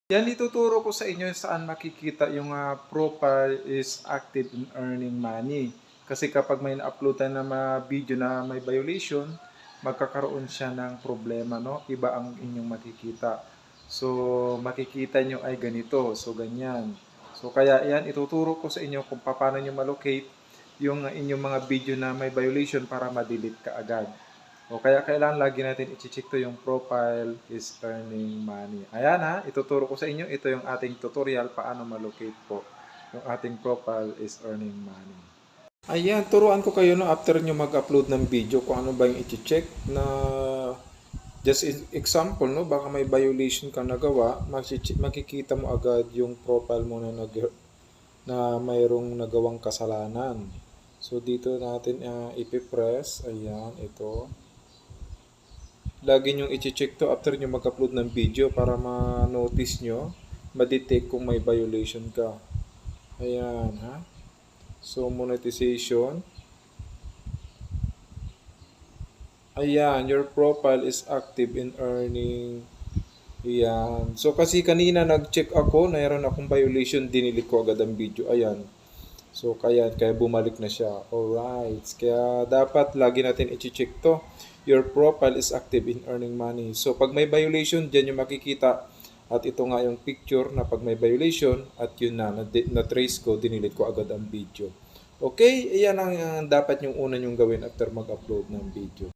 Yan, ituturo ko sa inyo saan makikita yung profile is active in earning money. Kasi kapag may na-upload tayo na video na may violation, magkakaroon siya ng problema, no? Iba ang inyong makikita. So, makikita nyo ay ganito. So, ganyan. So, kaya yan, ituturo ko sa inyo kung paano nyo malocate yung inyong mga video na may violation para ma-delete ka agad. O kaya kailangan lagi natin i-check to yung profile is earning money. Ayan ituturo ko sa inyo. Ito yung ating tutorial paano malocate po yung ating profile is earning money. Ayan, turuan ko kayo no after nyo mag-upload ng video kung ano ba yung i-check na just example no, baka may violation ka nagawa, makikita mo agad yung profile mo na mayroong nagawang kasalanan. So dito natin ipipress, ayan, ito. Lagi nyong i-check to after nyo mag-upload ng video para ma-notice nyo, ma-detect kung may violation ka. Ayan, So, monetization. Ayan, your profile is active in earning. Ayan. So, kasi kanina nag-check ako, mayroon akong violation, dinilit ko agad ang video. Ayan. So, kaya bumalik na siya. Alright. Kaya dapat lagi natin i-check to. Your profile is active in earning money. So, pag may violation, dyan yung makikita. At ito nga yung picture na pag may violation, at yun na-trace ko, dinilit ko agad ang video. Okay? Iyan ang dapat yung una nyong gawin after mag-upload ng video.